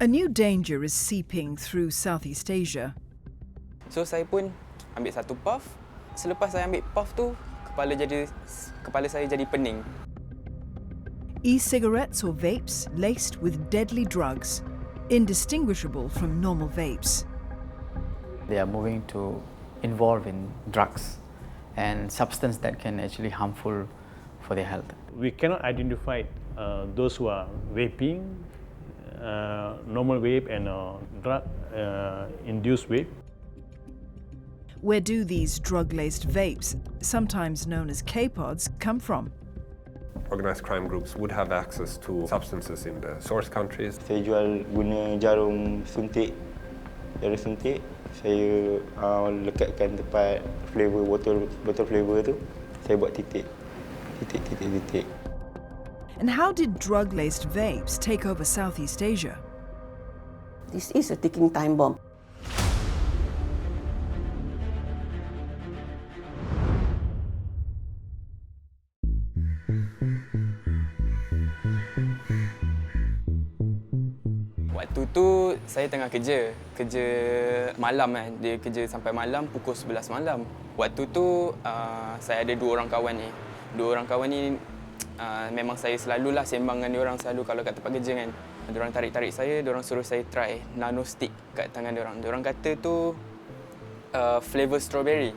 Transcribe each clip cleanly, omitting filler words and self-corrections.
A new danger is seeping through Southeast Asia. So saya pun ambil satu puff. Selepas saya ambil puff tu, kepala saya jadi pening. E-cigarettes or vapes laced with deadly drugs, indistinguishable from normal vapes. They are moving to involve in drugs and substance that can actually harmful for their health. We cannot identify those who are vaping, normal vape and drug-induced vape. Where do these drug-laced vapes, sometimes known as Kpods, come from? Organised crime groups would have access to substances in the source countries. Saya jual guna jarum suntik. Saya lekatkan tempat flavor botol flavor tu. Saya buat titik. And how did drug-laced vapes take over Southeast Asia? This is a ticking time bomb. Waktu tu saya tengah kerja malam kan. Dia kerja sampai malam pukul 11 malam. Waktu tu saya ada dua orang kawan ni. Dua orang kawan ni memang saya selalulah sembang dengan diorang selalu kalau kat tempat kerja kan. Diorang tarik-tarik saya, diorang suruh saya try nano stick kat tangan diorang. Diorang kata tu flavor strawberry.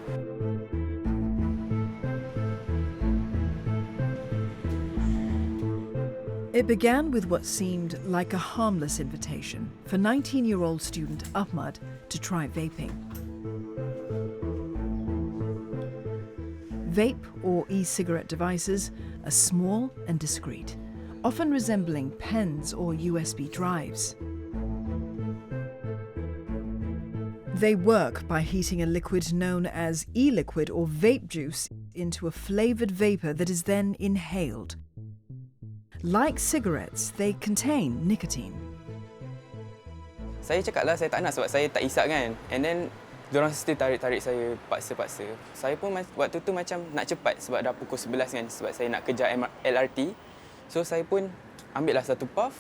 It began with what seemed like a harmless invitation for 19-year-old student Ahmad to try vaping. Vape or e-cigarette devices are small and discreet, often resembling pens or USB drives. They work by heating a liquid known as e-liquid or vape juice into a flavoured vapour that is then inhaled. Like cigarettes, they contain nicotine. Saya cakap lah saya tak nak sebab saya tak isap kan. And then diorang still tarik-tarik saya paksa-paksa. Saya pun waktu tu macam nak cepat sebab dah pukul 11 kan. Sebab saya nak kejar LRT. So saya pun ambil lah satu puff.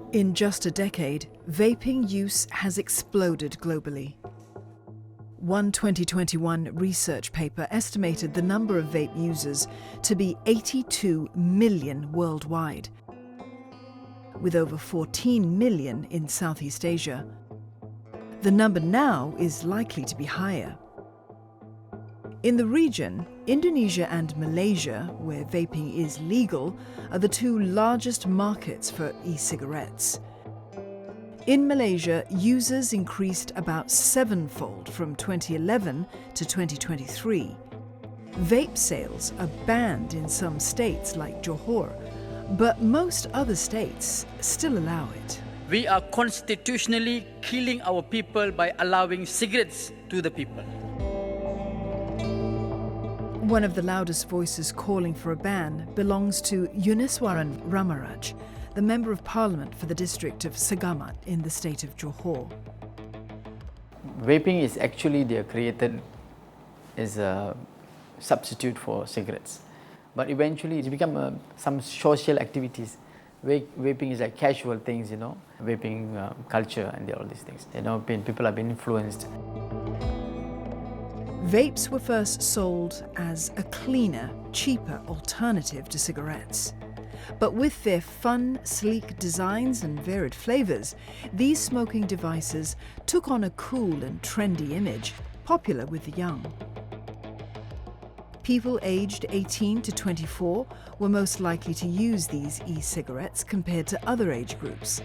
In just a decade, vaping use has exploded globally. One 2021 research paper estimated the number of vape users to be 82 million worldwide, with over 14 million in Southeast Asia. The number now is likely to be higher. In the region, Indonesia and Malaysia, where vaping is legal, are the two largest markets for e-cigarettes. In Malaysia, users increased about sevenfold from 2011 to 2023. Vape sales are banned in some states like Johor, but most other states still allow it. We are constitutionally killing our people by allowing cigarettes to the people. One of the loudest voices calling for a ban belongs to Yuniswaran Ramaraj, the Member of Parliament for the district of Sagamat in the state of Johor. Vaping is actually they are created as a substitute for cigarettes, but eventually it's become some social activities. Vaping is like casual things, you know, vaping culture and all these things. You know, people have been influenced. Vapes were first sold as a cleaner, cheaper alternative to cigarettes. But with their fun, sleek designs and varied flavours, these smoking devices took on a cool and trendy image, popular with the young. People aged 18 to 24 were most likely to use these e-cigarettes compared to other age groups.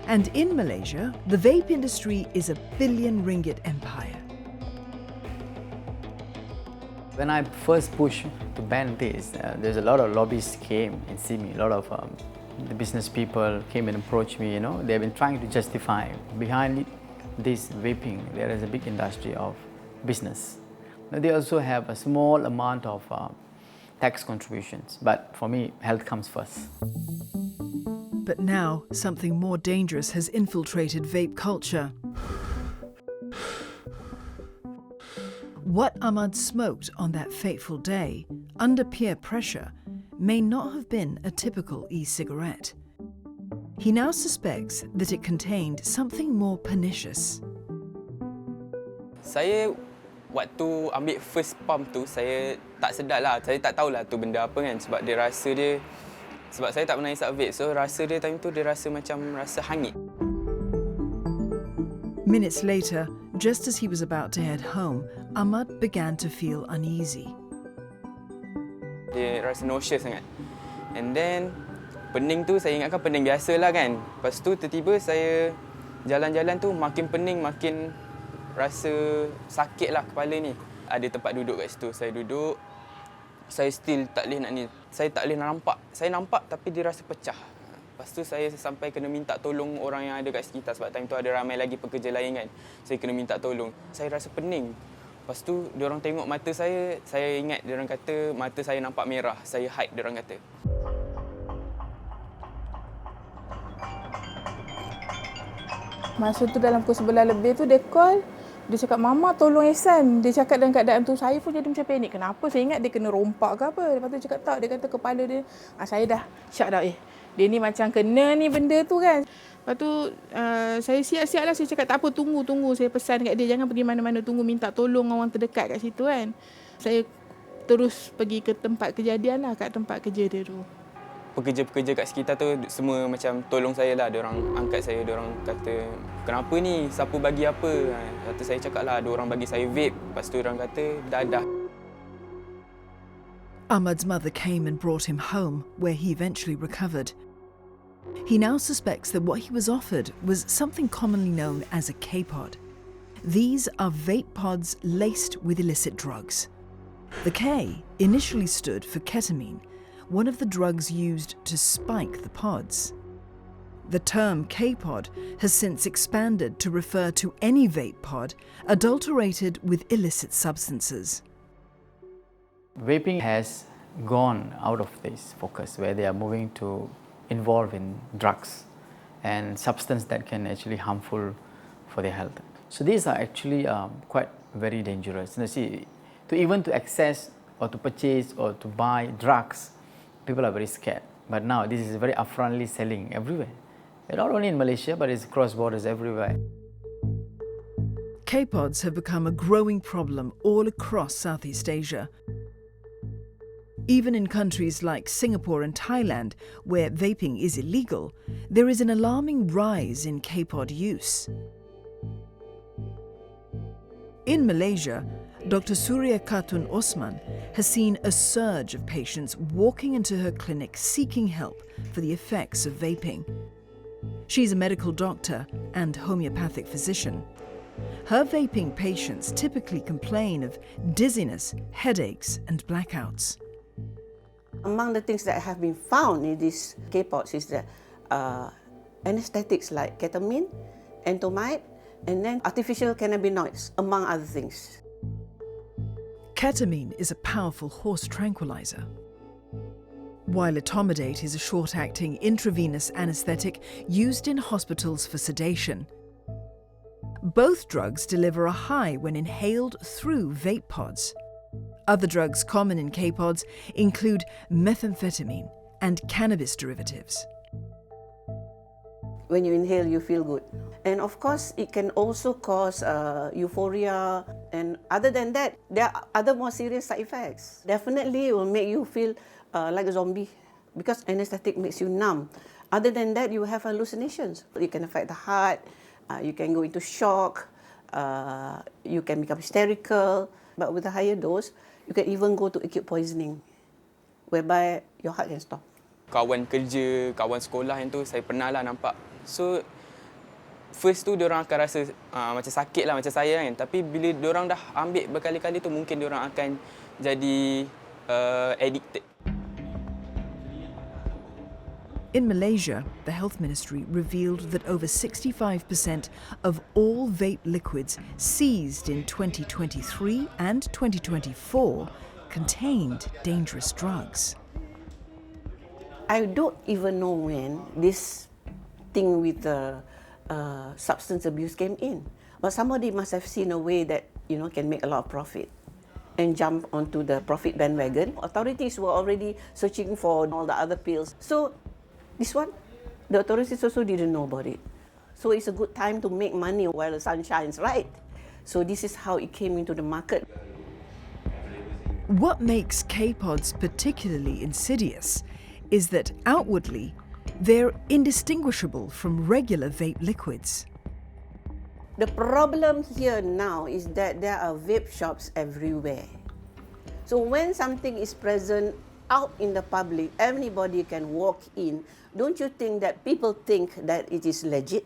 And in Malaysia, the vape industry is a billion ringgit empire. When I first pushed to ban this, there's a lot of lobbyists came and see me. A lot of the business people came and approached me. You know, they've been trying to justify behind this vaping. There is a big industry of business. Now, they also have a small amount of tax contributions, but for me, health comes first. But now, something more dangerous has infiltrated vape culture. What Ahmad smoked on that fateful day, under peer pressure, may not have been a typical e-cigarette. He now suspects that it contained something more pernicious. Saya waktu ambil first pump tu, saya tak sedar lah. Saya tak tahulah tu benda apa kan. Sebab saya tak pernah hisap vape. So rasa dia time tu, dia rasa macam rasa hangit. Minutes later, just as he was about to head home, Ahmad began to feel uneasy. Dia rasa nauseous sangat. And then, pening tu saya ingatkan pening biasa lah kan. Lepas tu tiba-tiba saya jalan-jalan tu makin pening, makin rasa sakit lah kepala ni. Ada tempat duduk kat situ. Saya duduk, saya still tak boleh nak ni. Saya tak boleh nampak. Saya nampak tapi dia rasa pecah. Lepas tu saya sampai kena minta tolong orang yang ada kat sekitar sebab time tu ada ramai lagi pekerja lain kan. Saya kena minta tolong. Saya rasa pening. Lepas tu diorang tengok mata saya ingat diorang kata mata saya nampak merah. Saya hide diorang kata. Masa tu dalam pukul 11 lebih tu dia call. Dia cakap, "Mama tolong Ehsan." Dia cakap dalam keadaan tu saya pun jadi macam panik. Kenapa? Saya ingat dia kena rompak ke apa. Lepas tu dia cakap tak. Dia kata kepala dia. Saya dah syak dah. Dia ni macam kena ni benda tu kan. Lepas tu saya siap-siap lah. Saya cakap tak apa, tunggu. Saya pesan kat dia jangan pergi mana-mana. Tunggu minta tolong orang terdekat kat situ kan. Saya terus pergi ke tempat kejadian lah. Kat tempat kerja dia tu. Pekerja-pekerja kat sekitar tu semua macam tolong saya lah. Diorang angkat saya, diorang kata, "Kenapa ni? Siapa bagi apa?" Kata saya cakap lah, ada orang bagi saya vape. Lepas tu diorang kata, dah. Ahmad's mother came and brought him home, where he eventually recovered. He now suspects that what he was offered was something commonly known as a Kpod. These are vape pods laced with illicit drugs. The K initially stood for ketamine, one of the drugs used to spike the pods. The term Kpod has since expanded to refer to any vape pod adulterated with illicit substances. Vaping has gone out of this focus where they are moving to involve in drugs and substance that can actually harmful for their health. So these are actually quite very dangerous. You see, to access or to purchase or to buy drugs, people are very scared. But now this is very upfrontly selling everywhere. Not only in Malaysia, but it's cross borders everywhere. Kpods have become a growing problem all across Southeast Asia. Even in countries like Singapore and Thailand, where vaping is illegal, there is an alarming rise in Kpod use. In Malaysia, Dr. Surya Khatun Osman has seen a surge of patients walking into her clinic seeking help for the effects of vaping. She's a medical doctor and homeopathic physician. Her vaping patients typically complain of dizziness, headaches, and blackouts. Among the things that have been found in these Kpods is that anesthetics like ketamine, etomidate, and then artificial cannabinoids, among other things. Ketamine is a powerful horse tranquilizer, while etomidate is a short-acting intravenous anesthetic used in hospitals for sedation. Both drugs deliver a high when inhaled through vape pods. Other drugs common in Kpods include methamphetamine and cannabis derivatives. When you inhale, you feel good. And of course, it can also cause euphoria. And other than that, there are other more serious side effects. Definitely, it will make you feel like a zombie because anesthetic makes you numb. Other than that, you have hallucinations. You can affect the heart, you can go into shock, you can become hysterical. But with a higher dose, you can even go to acute poisoning, whereby your heart can stop. Kawan kerja, kawan sekolah yang tu saya pernah lah nampak. So, first tu diorang akan rasa macam sakit lah macam saya kan. Tapi bila diorang dah ambil berkali-kali tu mungkin diorang akan jadi addicted. In Malaysia, the Health Ministry revealed that over 65% of all vape liquids seized in 2023 and 2024 contained dangerous drugs. I don't even know when this thing with the substance abuse came in. But somebody must have seen a way that, can make a lot of profit and jump onto the profit bandwagon. Authorities were already searching for all the other pills. So this one The authorities also didn't know about it. So it's a good time to make money while the sun shines, right? So this is how it came into the market. What makes Kpods particularly insidious is that outwardly, they're indistinguishable from regular vape liquids. The problem here now is that there are vape shops everywhere. So when something is present out in the public, anybody can walk in. Don't you think that people think that it is legit?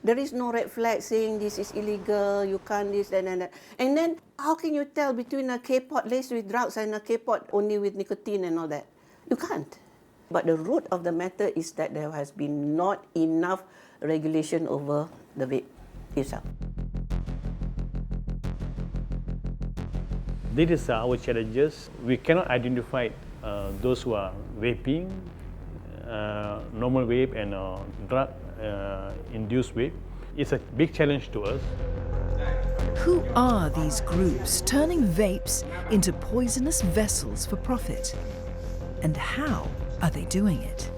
There is no red flag saying this is illegal, you can't this, and that. And then how can you tell between a Kpod laced with drugs and a Kpod only with nicotine and all that? You can't. But the root of the matter is that there has been not enough regulation over the vape itself. This is our challenges. We cannot identify those who are vaping, normal vape and drug-induced vape. It's a big challenge to us. Who are these groups turning vapes into poisonous vessels for profit? And how are they doing it?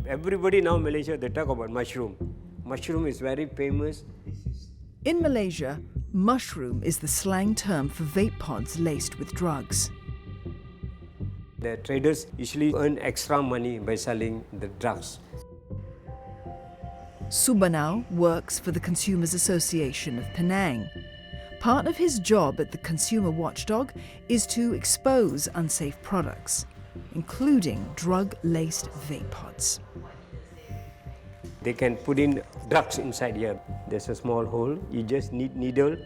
Everybody now in Malaysia, they talk about mushroom. Mushroom is very famous. In Malaysia, mushroom is the slang term for vape pods laced with drugs. The traders usually earn extra money by selling the drugs. Subanao works for the Consumers Association of Penang. Part of his job at the consumer watchdog is to expose unsafe products, including drug-laced vape pods. They can put in drugs inside here. There's a small hole. You just need needle,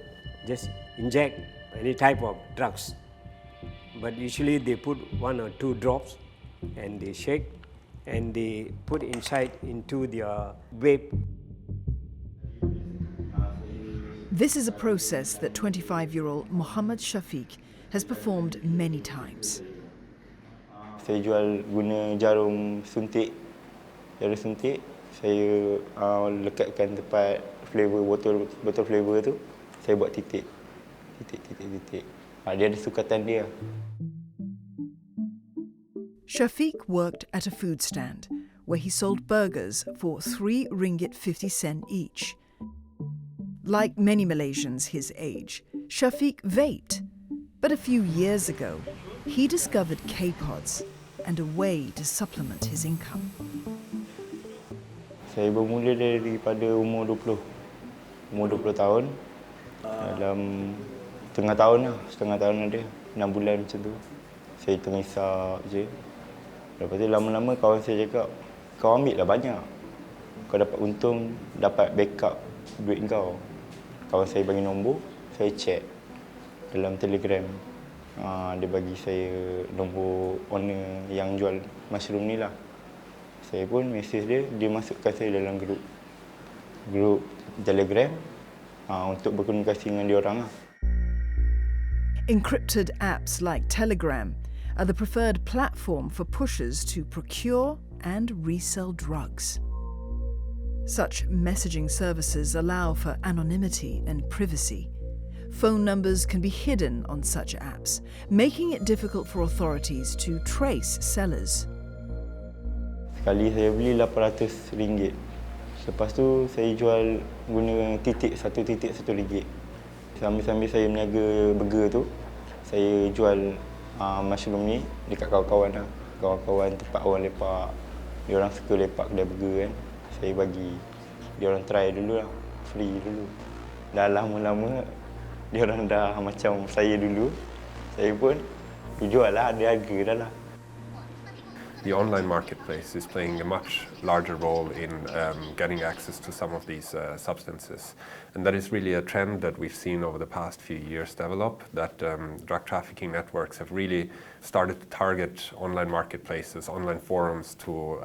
just inject any type of drugs. But usually they put 1 or 2 drops and they shake and they put inside into their vape. This is a process that 25-year-old Muhammad Shafiq has performed many times. Saya jual guna jarum suntik. Jarum suntik, saya lekatkan tempat flavor botol flavor tu. Saya buat titik. Titik. Dia ada sukatan dia. Shafiq worked at a food stand where he sold burgers for 3 ringgit 50 cent each. Like many Malaysians his age, Shafiq vaped. But a few years ago, he discovered Kpods and a way to supplement his income. Saya bermula daripada umur 20. Umur 20 tahun. Dalam setengah tahun ada. 6 bulan macam tu. Saya tengah isap je. Lepas tu lama-lama kawan saya cakap, kau ambil lah banyak. Kau dapat untung, dapat backup duit kau. Kawan saya bagi nombor, saya check dalam Telegram. Dia bagi saya nombor owner yang jual mushroom ni lah. Saya pun mesej dia masukkan saya dalam grup Telegram untuk berkomunikasi dengan dia orang lah. Encrypted apps like Telegram are the preferred platform for pushers to procure and resell drugs. Such messaging services allow for anonymity and privacy. Phone numbers can be hidden on such apps, making it difficult for authorities to trace sellers. Sekali saya beli RM800. Lepas tu saya jual guna titik, satu titik RM1. Sambil-sambil saya meniaga burger tu, saya jual mushroom ni dekat kawan-kawan lah. Kawan-kawan tempat orang lepak. Dia orang suka lepak kedai burger kan. Saya bagi dia orang try dulu lah, free dulu. Dah lama-lama dia orang dah macam saya dulu. Saya pun jual lah, ada harga dah lah. The online marketplace is playing a much larger role in getting access to some of these substances. And that is really a trend that we've seen over the past few years develop, that drug trafficking networks have really started to target online marketplaces, online forums to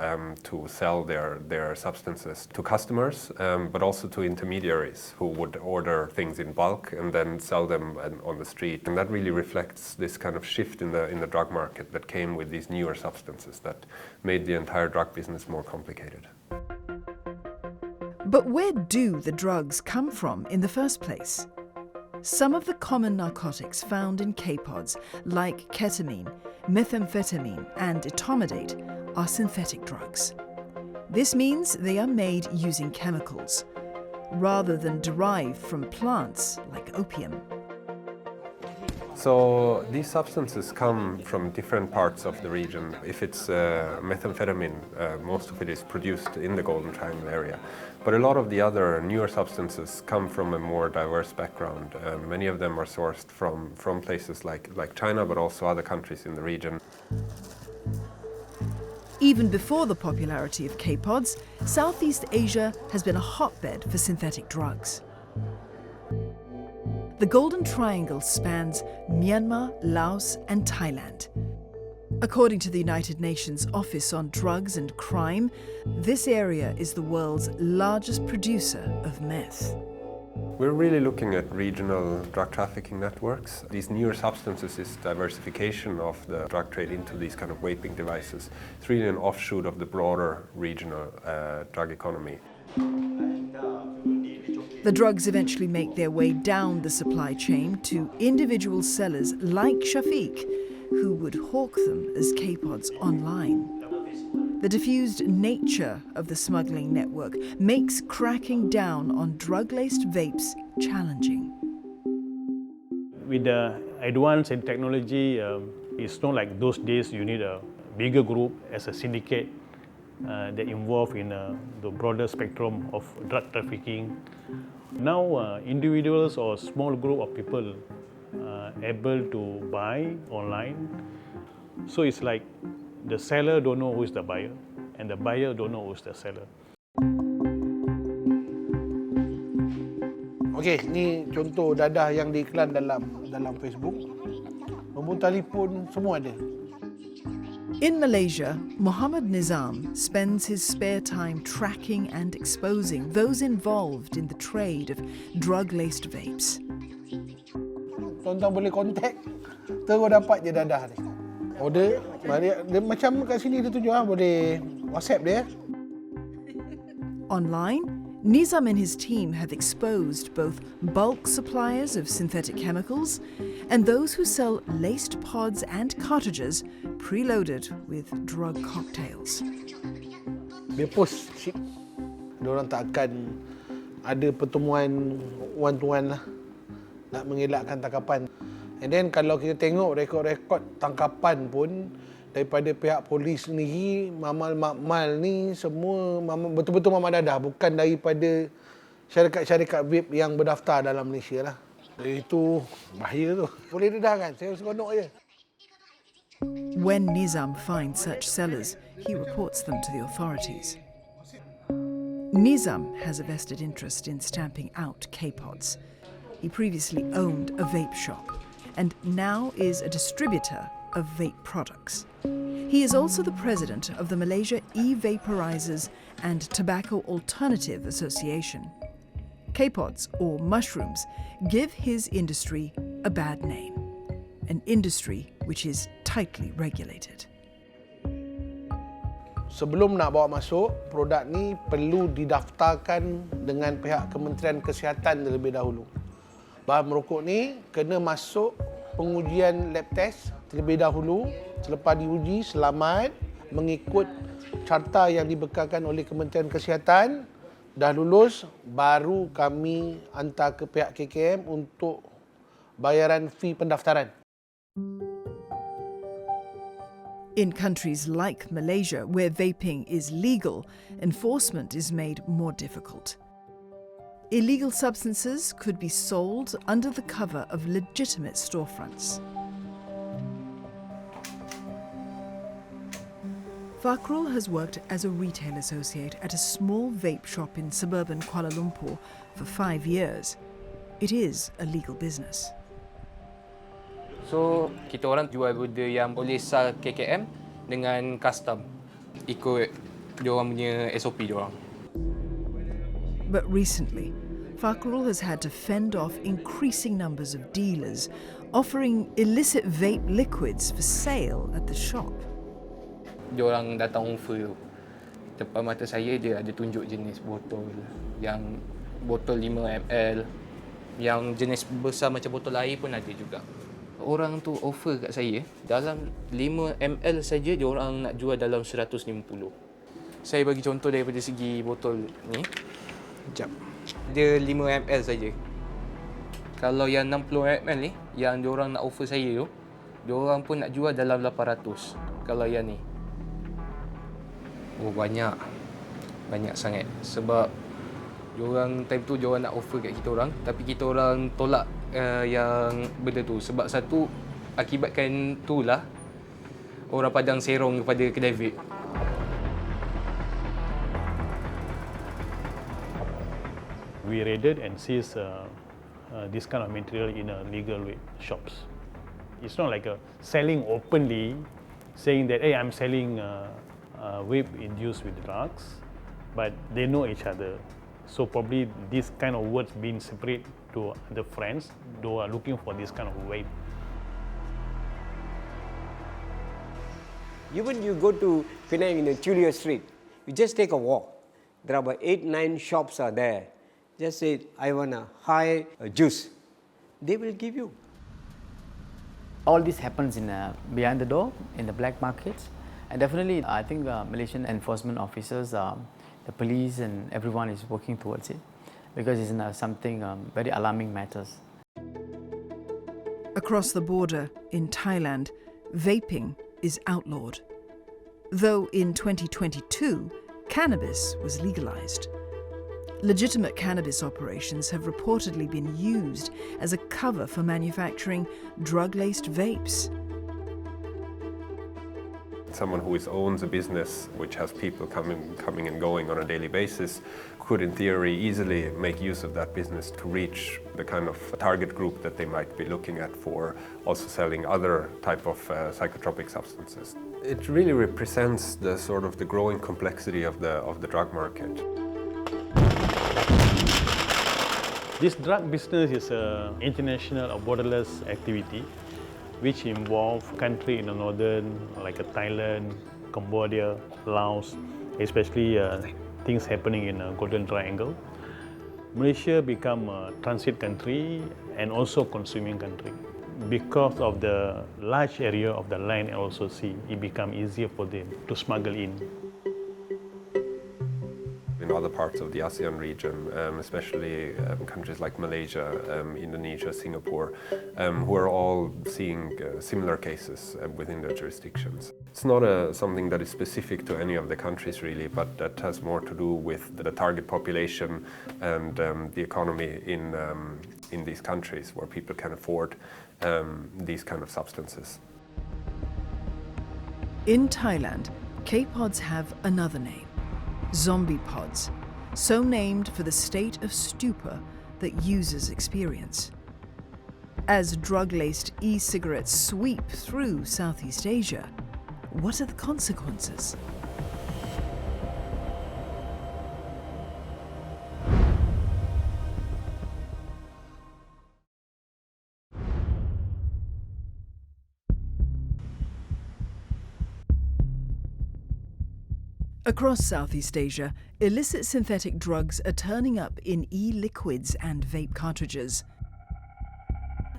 sell their substances to customers, but also to intermediaries who would order things in bulk and then sell them on the street. And that really reflects this kind of shift in the drug market that came with these newer substances that made the entire drug business more complicated. But where do the drugs come from in the first place? Some of the common narcotics found in Kpods, like ketamine, methamphetamine and etomidate, are synthetic drugs. This means they are made using chemicals, rather than derived from plants like opium. So these substances come from different parts of the region. If it's methamphetamine, most of it is produced in the Golden Triangle area. But a lot of the other newer substances come from a more diverse background. Many of them are sourced from places like China, but also other countries in the region. Even before the popularity of Kpods, Southeast Asia has been a hotbed for synthetic drugs. The Golden Triangle spans Myanmar, Laos and Thailand. According to the United Nations Office on Drugs and Crime, this area is the world's largest producer of meth. We're really looking at regional drug trafficking networks. These newer substances is diversification of the drug trade into these kind of vaping devices. It's really an offshoot of the broader regional drug economy. The drugs eventually make their way down the supply chain to individual sellers like Shafiq, who would hawk them as Kpods online. The diffused nature of the smuggling network makes cracking down on drug-laced vapes challenging. With the advance in technology, it's not like those days you need a bigger group as a syndicate that involved in the broader spectrum of drug trafficking. Now, individuals or small group of people are able to buy online. So it's like the seller don't know who is the buyer, and the buyer don't know who is the seller. Okey, ni contoh dadah yang diiklan dalam Facebook. Nombor telefon semua ada. In Malaysia, Muhammad Nizam spends his spare time tracking and exposing those involved in the trade of drug-laced vapes. Tuan-tuan boleh contact, terus dapat je dadah ni. Order, dia macam kat sini dia tunjuk boleh WhatsApp dia. Online, Nizam and his team have exposed both bulk suppliers of synthetic chemicals and those who sell laced pods and cartridges preloaded with drug cocktails. Dia post ship. Diorang tak akan ada pertemuan one-to-one lah, nak mengelakkan tangkapan. And then kalau kita tengok rekod-rekod tangkapan pun daripada pihak polis sendiri, mamal-mamal ni semua betul-betul mamal dadah, bukan daripada syarikat-syarikat vape yang berdaftar dalam Malaysia lah. Itu bahaya tu. Boleh dedah kan? Saya seronok je. When Nizam finds such sellers, he reports them to the authorities. Nizam has a vested interest in stamping out Kpods. He previously owned a vape shop and now is a distributor of vape products. He is also the president of the Malaysia E-Vaporizers and Tobacco Alternative Association. Kpods, or mushrooms, give his industry a bad name, an industry which is tightly regulated. Sebelum nak bawa masuk, produk ni perlu didaftarkan dengan pihak Kementerian Kesihatan terlebih dahulu. Bahan merokok ni kena masuk pengujian lab test terlebih dahulu. Selepas diuji selamat mengikut carta yang dibekalkan oleh Kementerian Kesihatan, dah lulus, baru kami hantar ke pihak KKM untuk bayaran fee pendaftaran. In countries like Malaysia, where vaping is legal, enforcement is made more difficult. Illegal substances could be sold under the cover of legitimate storefronts. Fakhrul has worked as a retail associate at a small vape shop in suburban Kuala Lumpur for 5 years. It is a legal business. So, kita orang jual benda yang boleh sal KKM dengan custom. Ikut diorang punya SOP diorang. But recently, Fakhrul has had to fend off increasing numbers of dealers offering illicit vape liquids for sale at the shop. Diorang datang offer Depan mata saya dia ada tunjuk jenis botol. Yang botol 5 ml, yang jenis besar macam botol air pun ada juga. Orang tu offer kat saya dalam 5 ml saja dia orang nak jual dalam 150. Saya bagi contoh daripada segi botol ni. Sekejap. Dia 5 ml saja. Kalau yang 60 ml ni yang dia orang nak offer saya tu, dia orang pun nak jual dalam 800. Kalau yang ni. Oh banyak. Banyak sangat. Sebab diorang time tu diorang nak offer kat kita orang, tapi kita orang tolak yang benda tu. Sebab satu, akibatkan itulah orang Padang serong kepada kedai vape. We raided and seized this kind of material in legal vape shops. It's not like selling openly, saying that, hey, I'm selling vape induced with drugs, but they know each other. So probably this kind of words being separate to the friends who are looking for this kind of vape. Even you go to Penang in a Julia Street, you just take a walk. There are about 8-9 shops are there. Just say, I want a high juice. They will give you. All this happens in behind the door, in the black markets. And definitely, I think Malaysian enforcement officers, the police and everyone is working towards it because it's something very alarming matters. Across the border in Thailand, vaping is outlawed. Though in 2022, cannabis was legalized. Legitimate cannabis operations have reportedly been used as a cover for manufacturing drug-laced vapes. Someone who owns a business which has people coming and going on a daily basis could in theory easily make use of that business to reach the kind of target group that they might be looking at for also selling other type of psychotropic substances. It really represents the sort of the growing complexity of the drug market. This drug business is an international or borderless activity which involve countries in the northern, like Thailand, Cambodia, Laos, especially things happening in Golden Triangle. Malaysia become a transit country and also consuming country. Because of the large area of the land and also sea, it become easier for them to smuggle in. In other parts of the ASEAN region, especially countries like Malaysia, Indonesia, Singapore, who are all seeing similar cases within their jurisdictions. It's not something that is specific to any of the countries really, but that has more to do with the target population and the economy in these countries where people can afford these kind of substances. In Thailand, Kpods have another name. Zombie pods, so named for the state of stupor that users experience. As drug-laced e-cigarettes sweep through Southeast Asia, what are the consequences? Across Southeast Asia, illicit synthetic drugs are turning up in e-liquids and vape cartridges.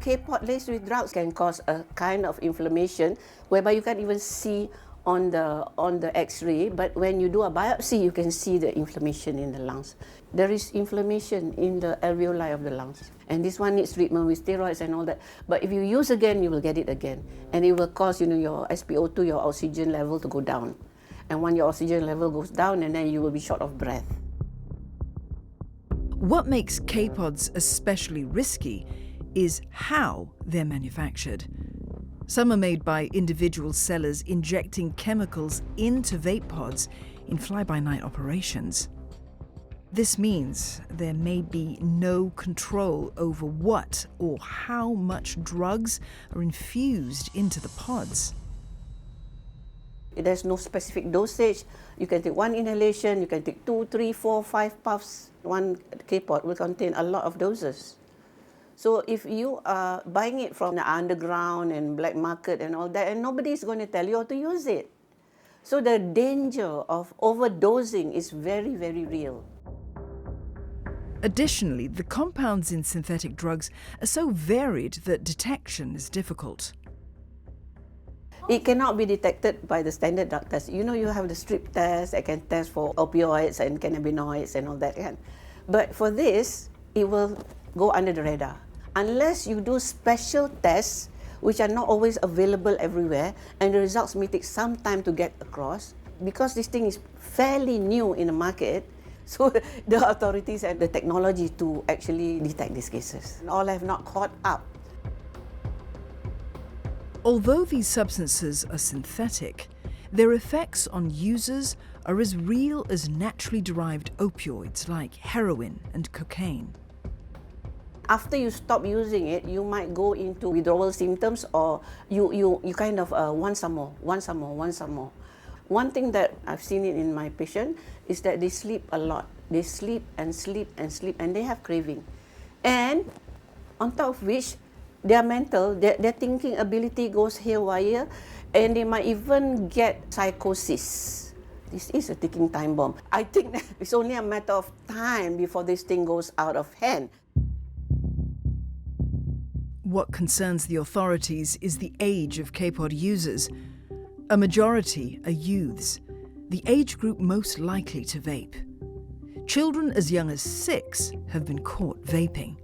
Kpod laced with drugs can cause a kind of inflammation whereby you can't even see on the X-ray, but when you do a biopsy, you can see the inflammation in the lungs. There is inflammation in the alveoli of the lungs, and this one needs treatment with steroids and all that. But if you use again, you will get it again, and it will cause your SpO2, your oxygen level, to go down. And when your oxygen level goes down, and then you will be short of breath. What makes Kpods especially risky is how they're manufactured. Some are made by individual sellers injecting chemicals into vape pods in fly-by-night operations. This means there may be no control over what or how much drugs are infused into the pods. There's no specific dosage. You can take one inhalation, you can take 2, 3, 4, 5 puffs. One Kpod will contain a lot of doses. So if you are buying it from the underground and black market and all that, and nobody is going to tell you how to use it. So the danger of overdosing is very, very real. Additionally, the compounds in synthetic drugs are so varied that detection is difficult. It cannot be detected by the standard drug test. You know, you have the strip test that can test for opioids and cannabinoids and all that. But for this, it will go under the radar. Unless you do special tests, which are not always available everywhere, and the results may take some time to get across, because this thing is fairly new in the market, so the authorities and the technology to actually detect these cases. All have not caught up. Although these substances are synthetic, their effects on users are as real as naturally derived opioids like heroin and cocaine. After you stop using it, you might go into withdrawal symptoms, or you kind of want some more. One thing that I've seen it in my patient is that they sleep a lot. They sleep and sleep and sleep, and they have craving. And on top of which, their mental, their thinking ability goes haywire, and they might even get psychosis. This is a ticking time bomb. I think that it's only a matter of time before this thing goes out of hand. What concerns the authorities is the age of Kpod users. A majority are youths, the age group most likely to vape. Children as young as 6 have been caught vaping.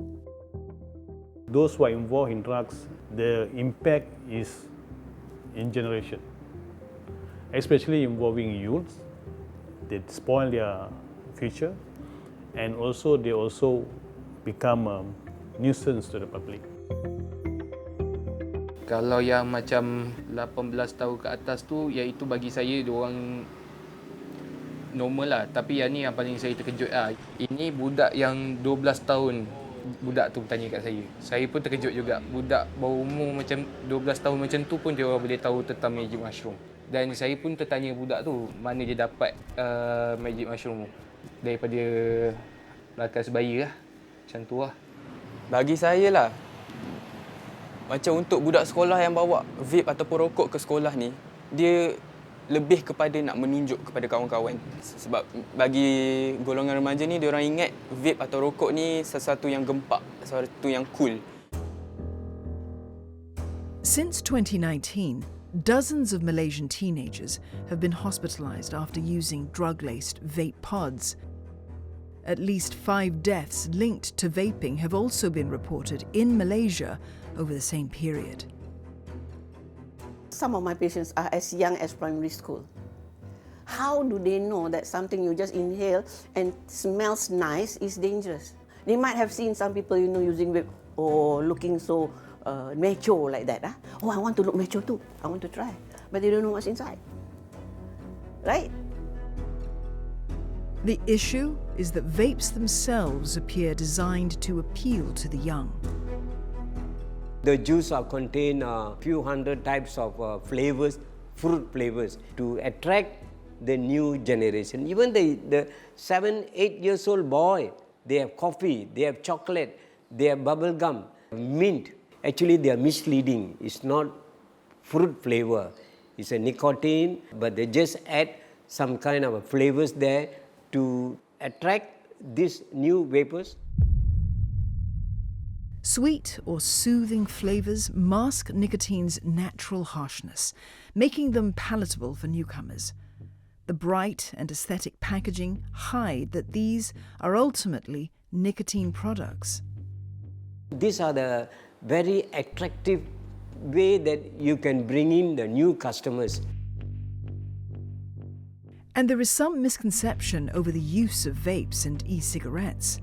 Those who are involved in drugs, the impact is in generation, especially involving youths. They spoil their future, and also they also become a nuisance to the public. Kalau yang macam 18 tahun ke atas tu, iaitu bagi saya diorang normal lah. Tapi yang ni yang paling saya terkejut lah. Ini budak yang 12 tahun, budak tu bertanya kat saya. Saya pun terkejut juga. Budak bawah umur macam 12 tahun macam tu pun dia orang boleh tahu tentang magic mushroom. Dan saya pun tertanya budak tu, mana dia dapat magic mushroom tu. Daripada rakan sebaya lah. Macam tu lah. Bagi saya lah, macam untuk budak sekolah yang bawa vape ataupun rokok ke sekolah ni, dia lebih kepada nak menunjuk kepada kawan-kawan. Sebab bagi golongan remaja ni, diorang ingat vape atau rokok ni sesuatu yang gempak, sesuatu yang cool. Since 2019, dozens of Malaysian teenagers have been hospitalized after using drug-laced vape pods. At least 5 deaths linked to vaping have also been reported in Malaysia over the same period. Some of my patients are as young as primary school. How do they know that something you just inhale and smells nice is dangerous? They might have seen some people, you know, using vape or looking so macho like that. Oh, I want to look macho too. I want to try. But they don't know what's inside. Right? The issue is that vapes themselves appear designed to appeal to the young. The juice contain a few hundred types of flavors, fruit flavors, to attract the new generation. Even the 7, 8 years old boy, they have coffee, they have chocolate, they have bubble gum, mint. Actually, they are misleading. It's not fruit flavor. It's a nicotine, but they just add some kind of flavors there to attract these new vapors. Sweet or soothing flavors mask nicotine's natural harshness, making them palatable for newcomers. The bright and aesthetic packaging hide that these are ultimately nicotine products. These are the very attractive way that you can bring in the new customers. And there is some misconception over the use of vapes and e-cigarettes.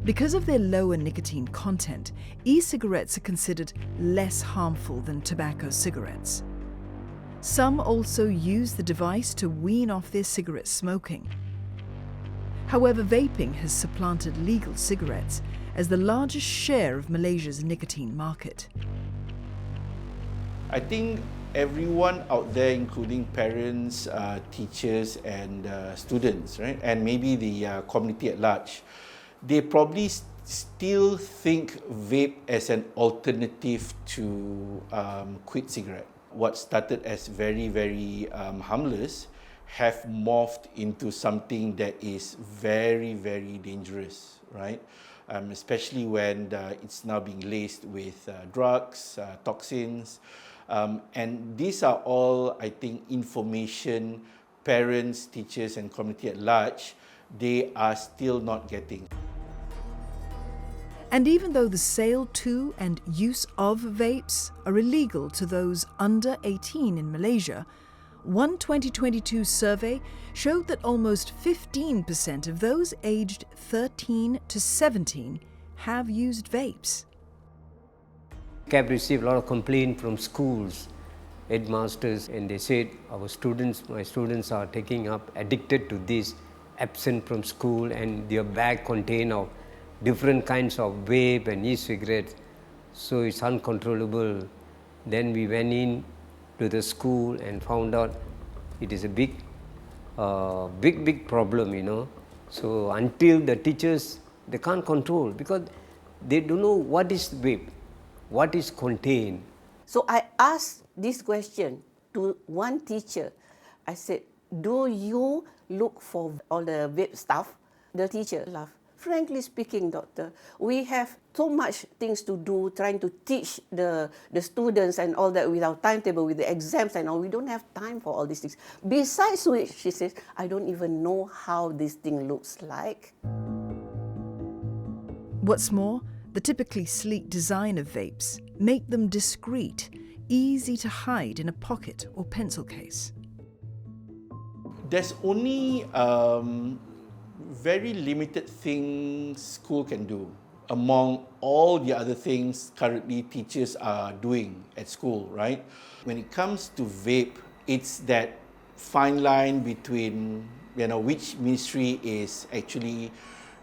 Because of their lower nicotine content, e-cigarettes are considered less harmful than tobacco cigarettes. Some also use the device to wean off their cigarette smoking. However, vaping has supplanted legal cigarettes as the largest share of Malaysia's nicotine market. I think everyone out there, including parents, teachers and students, right, and maybe the community at large, they probably still think vape as an alternative to quit cigarette. what started as very, very harmless have morphed into something that is very, very dangerous, right? Especially when it's now being laced with drugs, toxins. And these are all, I think, information parents, teachers and community at large, they are still not getting. And even though the sale to and use of vapes are illegal to those under 18 in Malaysia, one 2022 survey showed that almost 15% of those aged 13 to 17 have used vapes. I've received a lot of complaints from schools, headmasters, and they said my students are taking up, addicted to this, absent from school, and their bag contain of different kinds of vape and e-cigarettes, so it's uncontrollable. Then we went in to the school and found out it is a big problem, you know. So until the teachers, they can't control because they don't know what is vape, what is contained. So I asked this question to one teacher. I said, do you look for all the vape stuff? The teacher laughed. Frankly speaking, doctor, we have so much things to do trying to teach the students and all that with our timetable, with the exams and all. We don't have time for all these things. Besides which, she says, I don't even know how this thing looks like. What's more, the typically sleek design of vapes make them discreet, easy to hide in a pocket or pencil case. There's only very limited things school can do among all the other things currently teachers are doing at school, right? When it comes to vape, it's that fine line between, you know, which ministry is actually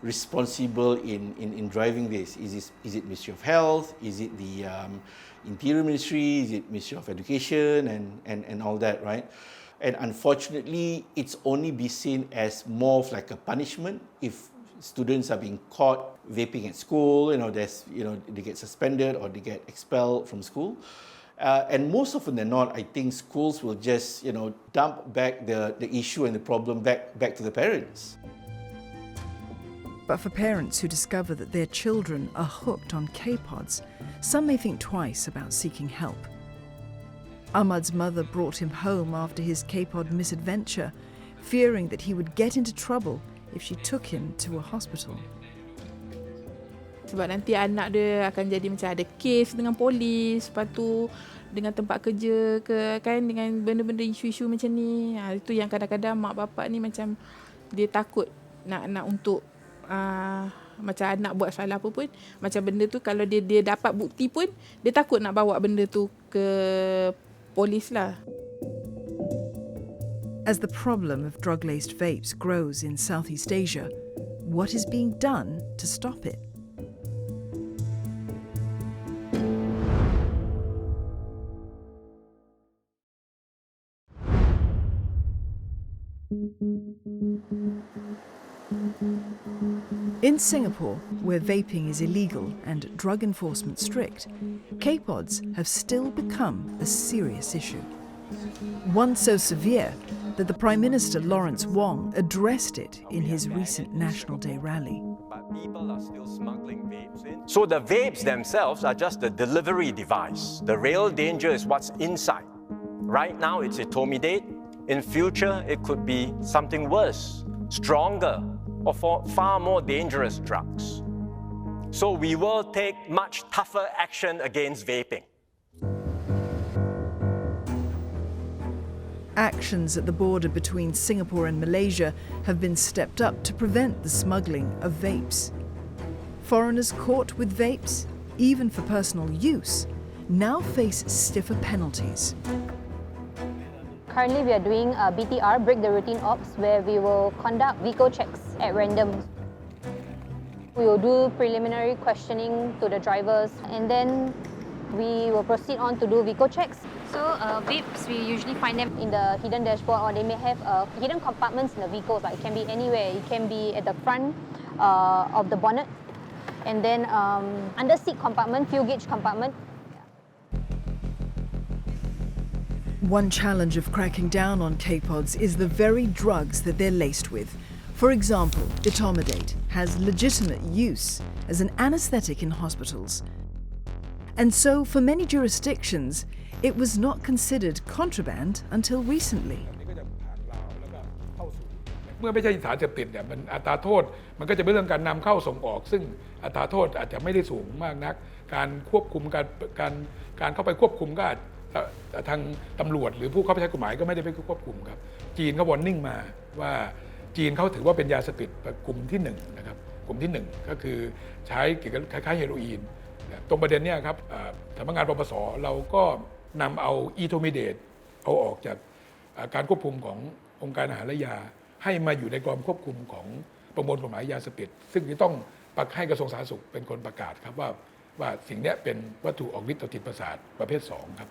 responsible in driving this. Is it Ministry of Health? Is it the Interior Ministry? Is it Ministry of Education and all that, right? And unfortunately, it's only be seen as more of like a punishment if students are being caught vaping at school. They get suspended or they get expelled from school. And most often than not, I think schools will just, dump back the issue and the problem back to the parents. But for parents who discover that their children are hooked on Kpods, some may think twice about seeking help. Ahmad's mother brought him home after his Kpod misadventure, fearing that he would get into trouble if she took him to a hospital. Sebab nanti anak dia akan jadi macam ada kes dengan polis, lepas tu dengan tempat kerja ke, kan, dengan benda-benda isu-isu macam ni. Itu yang kadang-kadang mak bapak ni macam dia takut nak untuk macam anak buat salah apa pun, macam benda tu kalau dia dapat bukti pun dia takut nak bawa benda tu ke polis lah. As the problem of drug-laced vapes grows in Southeast Asia, what is being done to stop it? In Singapore, where vaping is illegal and drug enforcement strict, Kpods have still become a serious issue. One so severe that the Prime Minister Lawrence Wong addressed it in his recent National Day rally. But people are still smuggling vapes in. So the vapes themselves are just a delivery device. The real danger is what's inside. Right now it's etomidate. In future it could be something worse, stronger, or far more dangerous drugs. So we will take much tougher action against vaping. Actions at the border between Singapore and Malaysia have been stepped up to prevent the smuggling of vapes. Foreigners caught with vapes, even for personal use, now face stiffer penalties. Currently, we are doing BTR, break the routine ops, where we will conduct vehicle checks at random. We will do preliminary questioning to the drivers, and then we will proceed on to do vehicle checks. So vapes, we usually find them in the hidden dashboard, or they may have hidden compartments in the vehicles. Like, it can be anywhere. It can be at the front of the bonnet, and then under seat compartment, fuel gauge compartment. One challenge of cracking down on Kpods is the very drugs that they're laced with. For example, etomidate has legitimate use as an anesthetic in hospitals. And so, for many jurisdictions, it was not considered contraband until recently. เมื่อไม่ใช่สารเสพติดเนี่ยมันอัตราโทษมันก็จะเป็นเรื่องการนำเข้าส่งออกซึ่งอัตราโทษอาจจะไม่ได้สูงมากนักการควบคุมการเข้าไปควบคุมก็อาจทางตำรวจหรือผู้เข้าไปใช้กฎหมายก็ไม่ได้ไปควบคุมครับจีนเขาวอร์นิ่งมาว่าจีนเขาถือว่าเป็นยาเสพติดกลุ่มที่1นะครับกลุ่มที่1ก็คือใช้เกี่ยวกับคล้ายๆเฮโรอีนตรงประเด็นนี้ครับสำนักงานปปสเราก็นำเอาอีโทมิเดตเอาออกจากการควบคุมขององค์การอาหารและยาให้มาอยู่ในกรมควบคุมของประมวลกฎหมายยาเสพติดซึ่งจะต้องให้กระทรวงสาธารณสุขเป็นคนประกาศครับว่าสิ่งนี้เป็นวัตถุออกฤทธิ์ต่อจิตประสาทประเภท2ครับ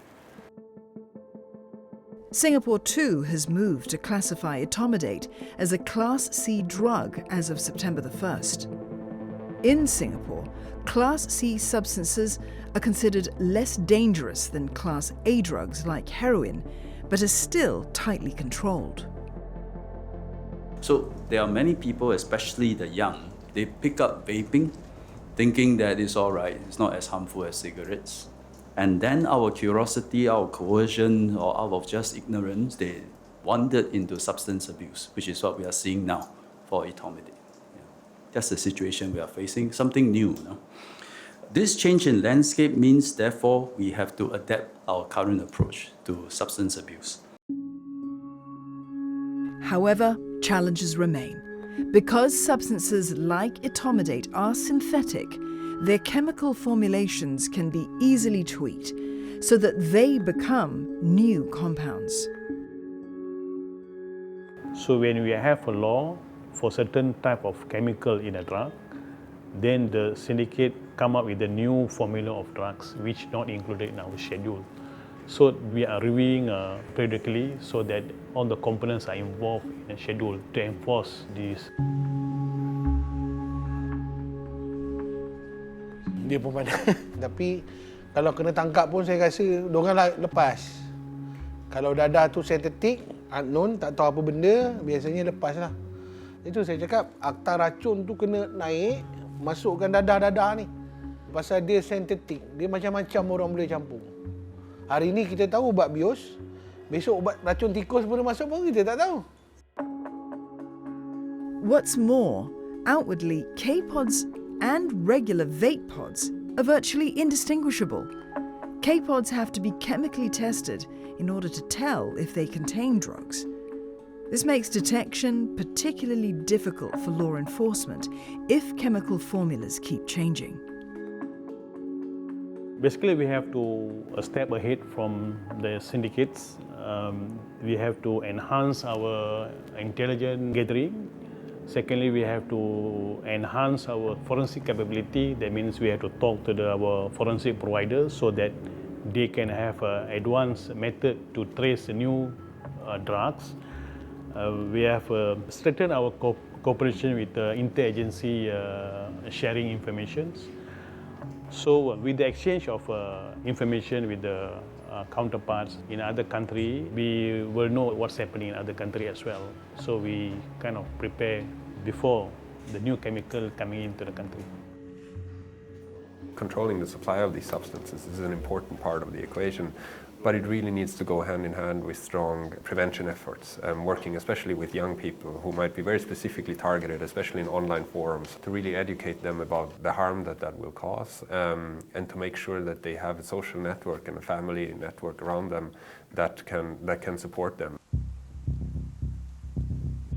Singapore too has moved to classify etomidate as a Class C drug as of September the 1st. In Singapore, Class C substances are considered less dangerous than Class A drugs like heroin, but are still tightly controlled. So there are many people, especially the young, they pick up vaping thinking that it's all right, it's not as harmful as cigarettes. And then our curiosity, our coercion, or out of just ignorance, they wandered into substance abuse, which is what we are seeing now for etomidate. Yeah. That's the situation we are facing, something new. No? This change in landscape means, therefore, we have to adapt our current approach to substance abuse. However, challenges remain. Because substances like etomidate are synthetic, their chemical formulations can be easily tweaked so that they become new compounds. So when we have a law for certain type of chemical in a drug, then the syndicate come up with a new formula of drugs which not included in our schedule. So we are reviewing periodically so that all the components are involved in a schedule to enforce these. Dia pun pandai. Tapi kalau kena tangkap pun saya rasa diorang lepas. Kalau dadah tu sintetik, unknown, tak tahu apa benda, biasanya lepas lah. Itu saya cakap, akta racun tu kena naik, masukkan dadah-dadah ni. Pasal dia sintetik, dia macam-macam orang boleh campur. Hari ni kita tahu ubat bios, besok ubat racun tikus boleh masuk pun kita tak tahu. What's more, outwardly, Kpods and regular vape pods are virtually indistinguishable. Kpods have to be chemically tested in order to tell if they contain drugs. This makes detection particularly difficult for law enforcement if chemical formulas keep changing. Basically, we have to a step ahead from the syndicates. We have to enhance our intelligence gathering. Secondly, we have to enhance our forensic capability. That means we have to talk to our forensic providers so that they can have an advanced method to trace new drugs. We have strengthened our cooperation with interagency sharing information. So with the exchange of information with the counterparts in other country, we will know what's happening in other country as well. So we kind of prepare before the new chemical coming into the country. Controlling the supply of these substances is an important part of the equation, but it really needs to go hand in hand with strong prevention efforts, working especially with young people who might be very specifically targeted, especially in online forums, to really educate them about the harm that will cause, and to make sure that they have a social network and a family network around them that can support them.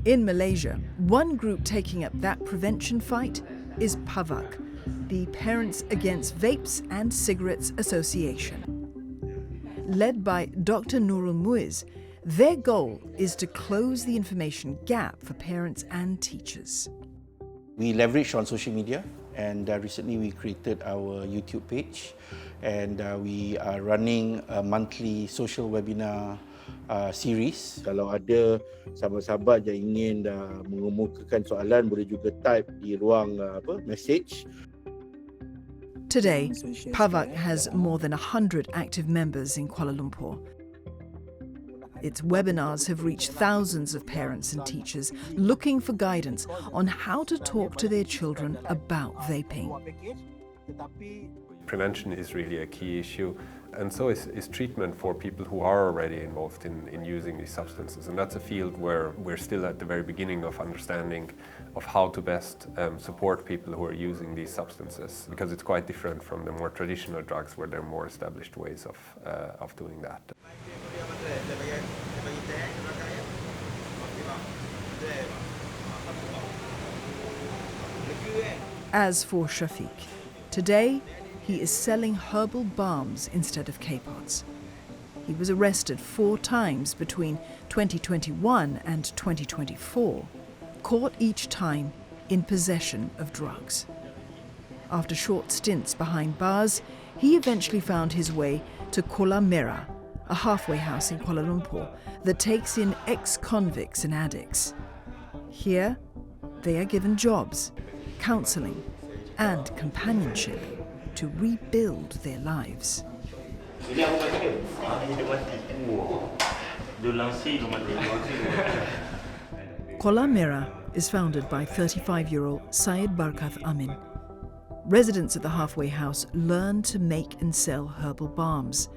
In Malaysia, one group taking up that prevention fight is PAVAC, the Parents Against Vapes and Cigarettes Association. Led by Dr. Nurul Muiz, their goal is to close the information gap for parents and teachers. We leverage on social media, and recently we created our YouTube page, and we are running a monthly social webinar series. Kalau ada sahabat-sahabat yang ingin mengemukakan soalan, boleh juga type di ruang message. Today, PAVAC has more than 100 active members in Kuala Lumpur. Its webinars have reached thousands of parents and teachers looking for guidance on how to talk to their children about vaping. Prevention is really a key issue, and so is treatment for people who are already involved in using these substances. And that's a field where we're still at the very beginning of understanding of how to best support people who are using these substances, because it's quite different from the more traditional drugs where there are more established ways of doing that. As for Shafiq, today he is selling herbal balms instead of Kpods. He was arrested 4 times between 2021 and 2024, caught each time in possession of drugs. After short stints behind bars, he eventually found his way to Kolam Merah, a halfway house in Kuala Lumpur that takes in ex-convicts and addicts. Here, they are given jobs, counselling, and companionship to rebuild their lives. Kolam Merah is founded by 35-year-old Syed Barkath Amin. Residents at the halfway house learn to make and sell herbal balms.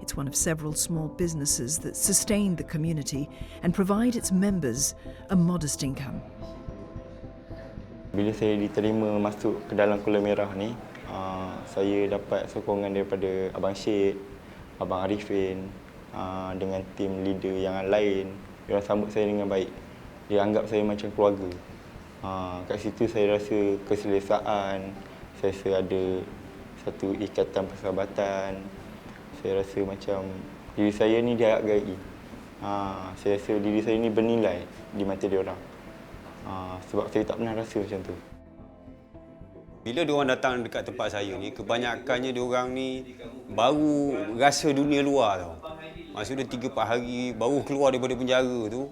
It's one of several small businesses that sustain the community and provide its members a modest income. Bila saya diterima masuk ke dalam Kolam Merah ni, saya dapat sokongan daripada Abang Syed, Abang Arifin, dengan tim leader yang lain. Dia sambut saya dengan baik. Dia anggap saya macam keluarga. Kat situ saya rasa keselesaan, saya rasa ada satu ikatan persahabatan. Saya rasa macam diri saya ni dihargai. Saya rasa diri saya ni bernilai di mata dia orang. Sebab saya tak pernah rasa macam tu. Bila diorang datang dekat tempat saya ni, kebanyakannya diorang ni baru rasa dunia luar tau. Maksudnya 3-4 hari baru keluar daripada penjara tu,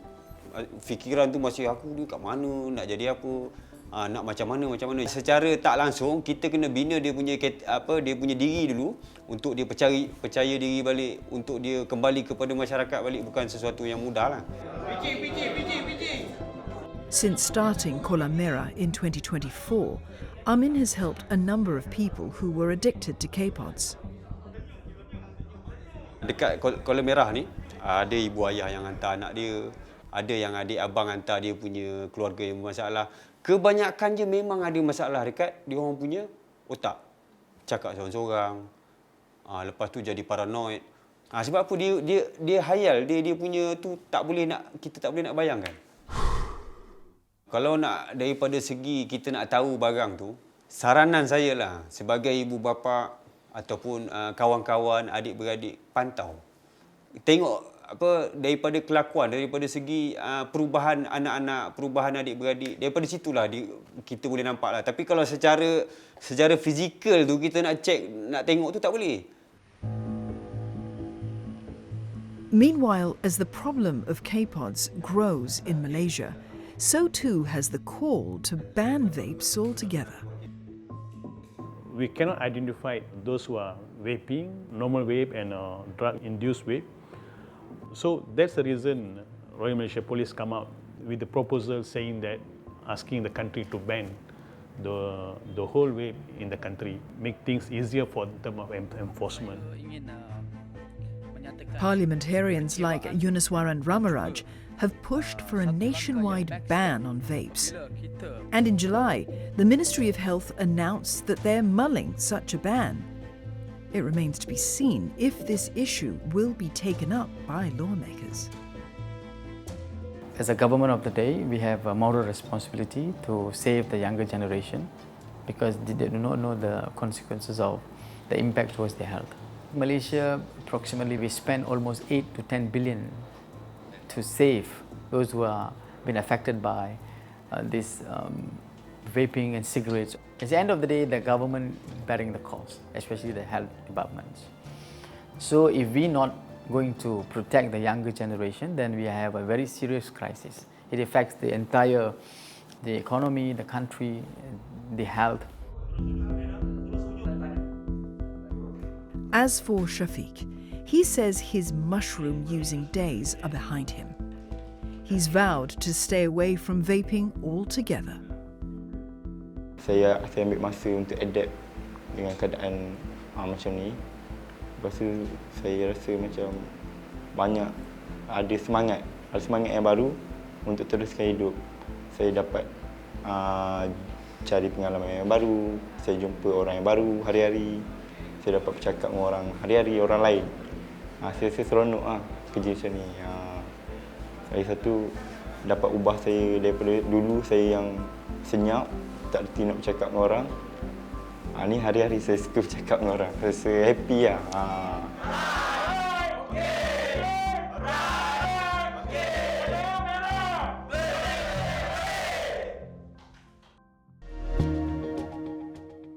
fikiran tu masih aku ni kat mana, nak jadi apa, nak macam mana. Secara tak langsung kita kena bina dia punya diri dulu untuk dia percaya diri balik, untuk dia kembali kepada masyarakat balik, bukan sesuatu yang mudah lah. Since starting Kolam Merah in 2024, Amin has helped a number of people who were addicted to Kpods. Dekat Kolam Merah ni, ada ibu ayah yang hantar anak dia, ada yang adik abang hantar dia punya keluarga yang bermasalah. Kebanyakannya memang ada masalah dekat dia orang punya otak. Cakap seorang-seorang, lepas tu jadi paranoid. Sebab apa dia hayal, dia punya tu kita tak boleh nak bayangkan. Kalau nak daripada segi kita nak tahu barang tu, saranan saya lah sebagai ibu bapa ataupun kawan-kawan adik-beradik, pantau. Tengok daripada kelakuan, daripada segi perubahan anak-anak, perubahan adik-beradik, daripada situlah kita boleh nampak lah. Tapi kalau secara fizikal tu kita nak check, nak tengok tu tak boleh. Meanwhile, as the problem of Kpods grows in Malaysia, so too has the call to ban vapes altogether. We cannot identify those who are vaping, normal vape and drug-induced vape. So that's the reason Royal Malaysia Police come out with the proposal saying that asking the country to ban the whole vape in the country, make things easier for them of enforcement. Parliamentarians like Yunuswaran Ramaraj have pushed for a nationwide ban on vapes. And in July, the Ministry of Health announced that they're mulling such a ban. It remains to be seen if this issue will be taken up by lawmakers. As a government of the day, we have a moral responsibility to save the younger generation because they do not know the consequences of the impact towards their health. Malaysia, approximately, we spend almost 8 to 10 billion to save those who are been affected by this vaping and cigarettes. At the end of the day, the government bearing the cost, especially the health departments. So if we're not going to protect the younger generation, then we have a very serious crisis. It affects the entire, the economy, the country, the health. As for Shafiq, He says his mushroom-using days are behind him. He's vowed to stay away from vaping altogether. Saya ambil masa untuk adapt dengan keadaan macam ni. Lepas tu saya rasa macam banyak ada semangat yang baru untuk teruskan hidup. Saya dapat cari pengalaman yang baru, saya jumpa orang yang baru hari-hari. Saya dapat bercakap dengan orang hari-hari, orang lain. Saya seronok kerja macam ni. Lagi satu, dapat ubah saya daripada dulu saya yang senyap, tak reti nak bercakap dengan orang. Ni hari-hari saya suka bercakap dengan orang. Rasa happy lah.